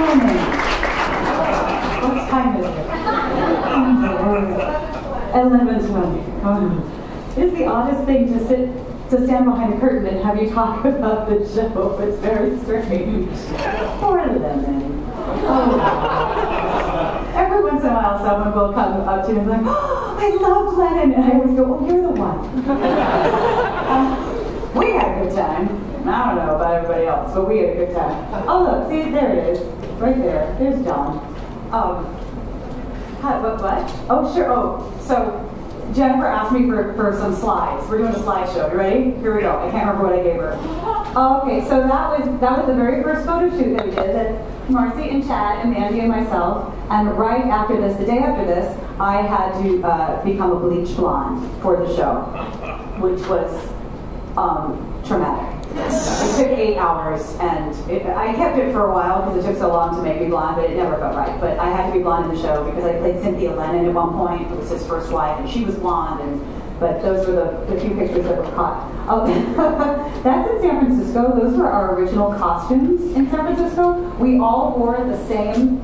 Lennon. What time is it? 11:20. It's the oddest thing to stand behind a curtain and have you talk about the show. It's very strange. Poor Lennon. Oh. Every once in a while, someone will come up to me and be like, "Oh, I loved Lennon," and I always go, "Oh, you're the one." We had a good time. I don't know about everybody else, but we had a good time. Oh, look, see, there it is, right there. There's John. What? Oh, sure. Oh, so Jennifer asked me for some slides. We're doing a slideshow. You ready? Here we go. I can't remember what I gave her. Okay, so that was the very first photo shoot that we did. That's Marcy and Chad and Mandy and myself. And right after this, the day after this, I had to become a bleach blonde for the show, which was traumatic. It took 8 hours, and I kept it for a while because it took so long to make me blonde, but it never felt right. But I had to be blonde in the show because I played Cynthia Lennon at one point. It was his first wife, and she was blonde, but those were the few pictures that were caught. Oh, that's in San Francisco. Those were our original costumes in San Francisco. We all wore the same,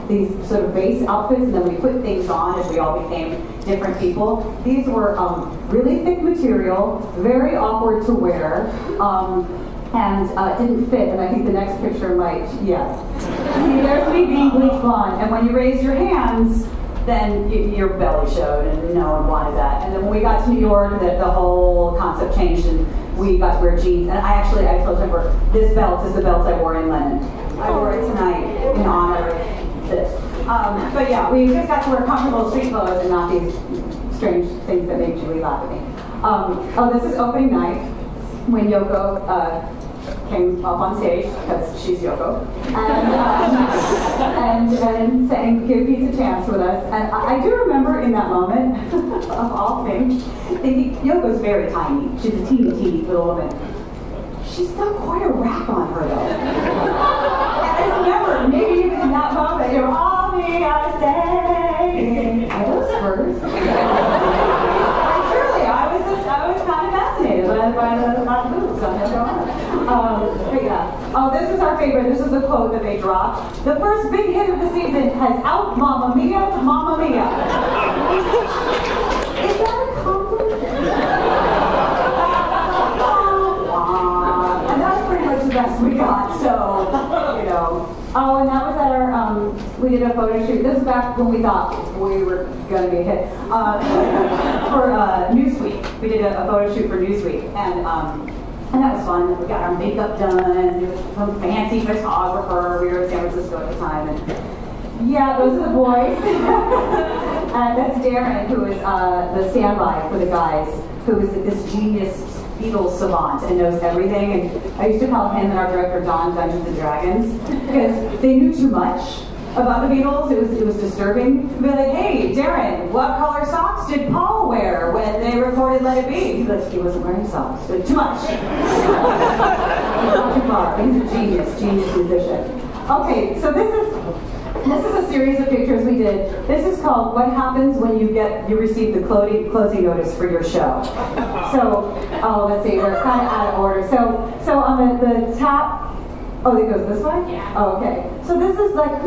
these sort of base outfits, and then we put things on as we all became different people. These were really thick material, very awkward to wear, and didn't fit. And I think the next picture might, yeah. See, there's me being bleach blonde, and when you raise your hands, then your belly showed, and no one wanted that. And then when we got to New York, the whole concept changed, and we got to wear jeans. And I told Jennifer, this belt is the belt I wore in Lennon. I wore it tonight in honor of this. But yeah, we just got to wear comfortable street clothes and not these strange things that make Julie laugh at me. Oh, this is opening night when Yoko came up on stage, because she's Yoko, and sang "Give Peace a Chance" with us. And I do remember in that moment, of all things, thinking, Yoko's very tiny. She's a teeny little woman. She's got quite a rack on her, though. And I remember, maybe even in that moment, you know, all me I say, are those hers? Truly, I was kind of fascinated by the moves on that going on. But yeah. Oh, this is our favorite. This is the quote that they dropped. The first big hit of the season has out Mamma Mia to Mamma Mia. Is that a compliment? And that's pretty much the best we got, so, you know. Oh, and that was at our, we did a photo shoot. This is back when we thought we were going to be a hit. For Newsweek. We did a photo shoot for Newsweek. And that was fun. We got our makeup done. There was some fancy photographer. We were in San Francisco at the time. And yeah, those are the boys. That's Darren, who is the standby for the guys, who is this genius Beatles savant and knows everything. And I used to call him and our director Don Dungeons and Dragons because they knew too much about the Beatles. It was disturbing. They'd be like, "Hey, Darren, what color socks did Paul wear when they recorded Let It Be?" He's like, "He wasn't wearing socks, but too much." Not too far. He's a genius musician. Okay, so this is a series of pictures we did. This is called "What Happens When You Receive the Closing Notice for Your Show." So, let's see, they're kind of out of order. So on the top. Oh, it goes this way? Yeah. Oh, okay. So this is like,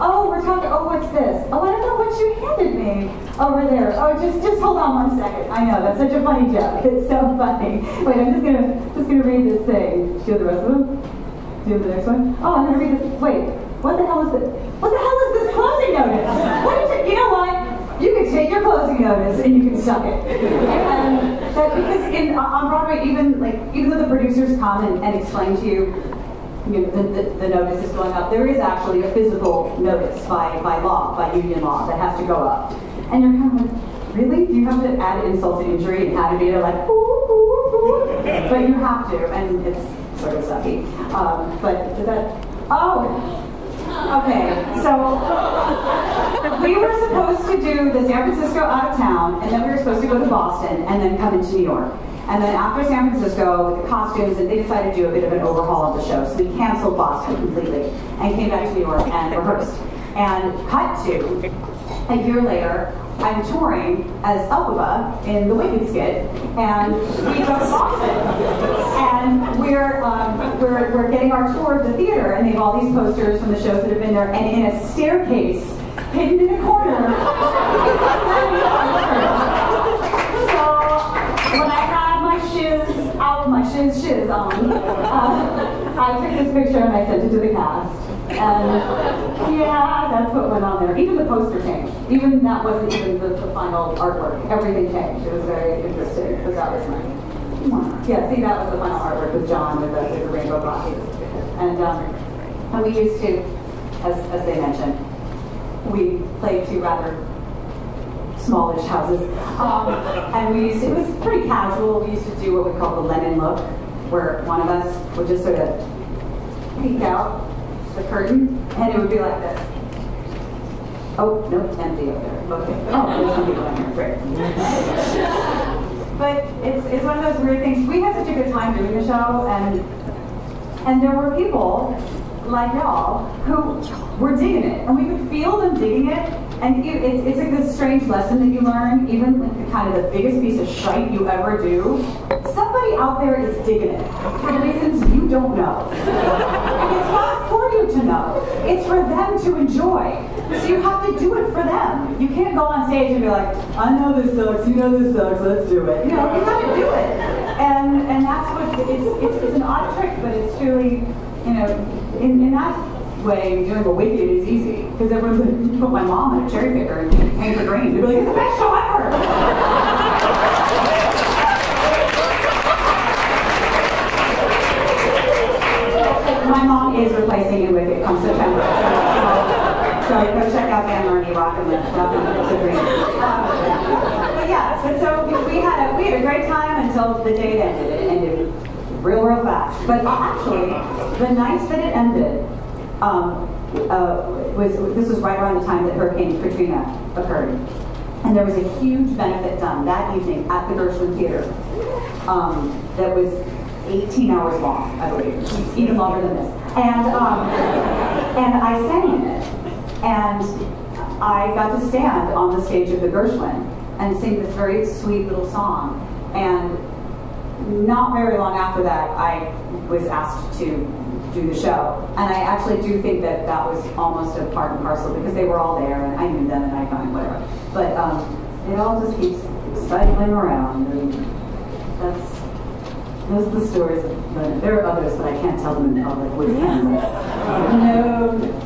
oh, we're talking, oh, what's this? Oh, I don't know what you handed me over there. Oh, just hold on 1 second. I know, that's such a funny joke. It's so funny. Wait, I'm just gonna read this thing. Do the rest of them? Do the next one? Oh, I'm gonna read this. Wait, what the hell is this? What the hell is this closing notice? You know what? You can take your closing notice and you can suck it. And that because on Broadway, even though the producers come and explain to you, the notice is going up, there is actually a physical notice by law, by union law, that has to go up. And you're kind of like, really? Do you have to add insult to injury and have to be there like, ooh, ooh, ooh? But you have to, and it's sort of sucky. But is that, oh, okay, so we were supposed to do the San Francisco out of town, and then we were supposed to go to Boston, and then come into New York. And then after San Francisco, with the costumes, and they decided to do a bit of an overhaul of the show, so we canceled Boston completely, and came back to New York and rehearsed. And cut to, a year later, I'm touring as Elphaba in the Wicked skit, and we go to Boston, and we're we're getting our tour of the theater, and they have all these posters from the shows that have been there, and in a staircase, hidden in a corner, is a Lennon poster. So when I had my shiz out, my shiz on, I took this picture and I sent it to the cast. And yeah, that's what went on there. Even the poster changed. Even that wasn't even the final artwork. Everything changed. It was very interesting, but that was nice. Yeah, see, that was the final artwork with John with the rainbow glasses. And we used to, as they mentioned, we played two rather smallish houses. And we used to, it was pretty casual. We used to do what we call the Lennon look, where one of us would just sort of peek out the curtain, and it would be like this. Oh, no, empty over there. Okay. Oh, there's some people in here. Great. But it's one of those weird things. We had such a good time doing the show, and there were people like y'all who were digging it, and we could feel them digging it. And it's like this strange lesson that you learn, even with the kind of the biggest piece of shite you ever do. Somebody out there is digging it for reasons you don't know. And it's not for you to know. It's for them to enjoy. So you have to do it for them. You can't go on stage and be like, I know this sucks, you know this sucks, let's do it. You know, you have to do it. And that's what, it's an odd trick, but it's truly, you know, in that way, doing a Wicked is easy. Because everyone's like, you put my mom on a cherry picker and paint her green. They'd be like, it's the best show ever! My mom is replacing in Wicked come September. So go check out Murney, rockin' the green. But yeah, so we had a great time until the day it ended. It ended real fast. But actually, the night that it ended, this was right around the time that Hurricane Katrina occurred. And there was a huge benefit done that evening at the Gershwin Theater that was 18 hours long, I believe, even longer than this. And I sang in it. And I got to stand on the stage of the Gershwin and sing this very sweet little song. And not very long after that, I was asked to do the show. And I actually do think that that was almost a part and parcel because they were all there and I knew them and I kind of whatever. But it all just keeps cycling around. And those are the stories of Lennon. There are others, but I can't tell them in public with cameras. No.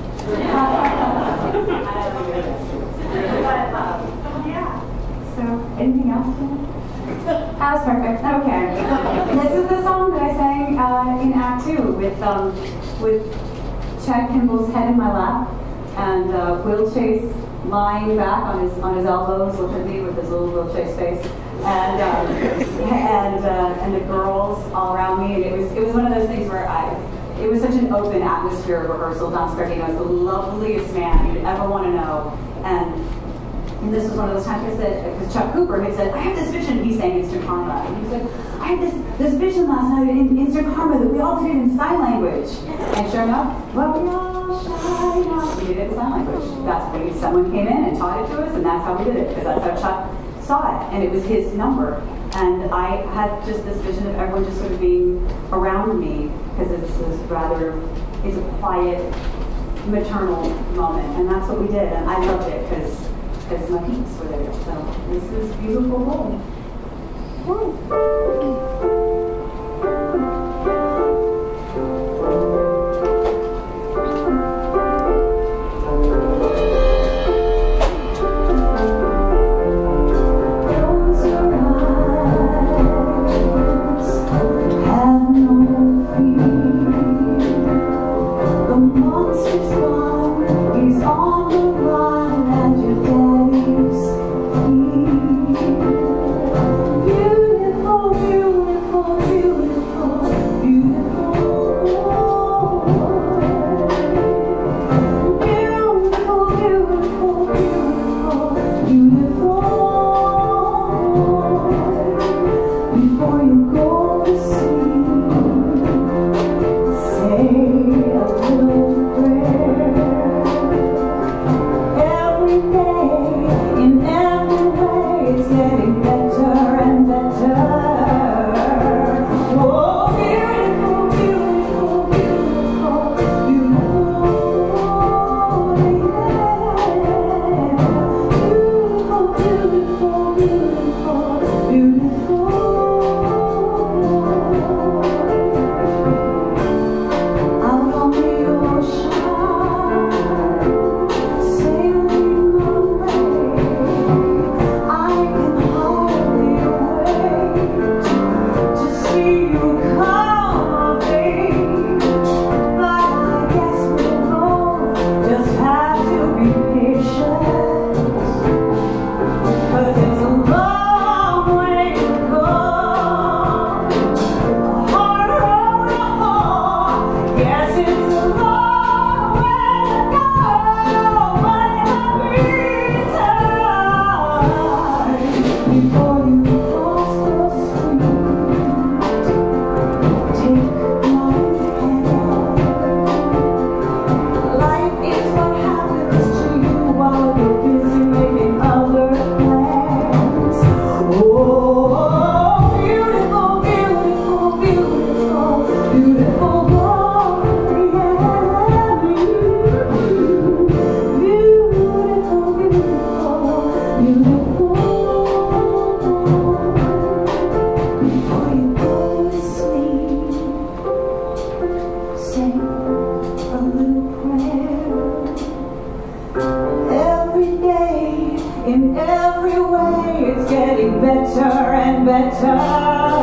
Yeah. So, anything else? That was perfect. Okay. This is the song that I sang in Act 2 with Chad Kimball's head in my lap and Will Chase lying back on his elbows, looking at me with his little Will Chase face, and the girls all around me. And it was one of those things where it was such an open atmosphere of rehearsal. Don Scarpino is the loveliest man you'd ever want to know. And this was one of those times because Chuck Cooper had said, I have this vision, he's saying Instant Karma. And he was like, I had this vision last night in Instant Karma that we all did it in sign language. And sure enough, well, we all shine out. We did it in sign language. That's when someone came in and taught it to us, and that's how we did it, because that's how Chuck saw it. And it was his number. And I had just this vision of everyone just sort of being around me, because it's a quiet, maternal moment. And that's what we did. And I loved it, because my peeps were there. So this is beautiful role. Beautiful, beautiful. better and better.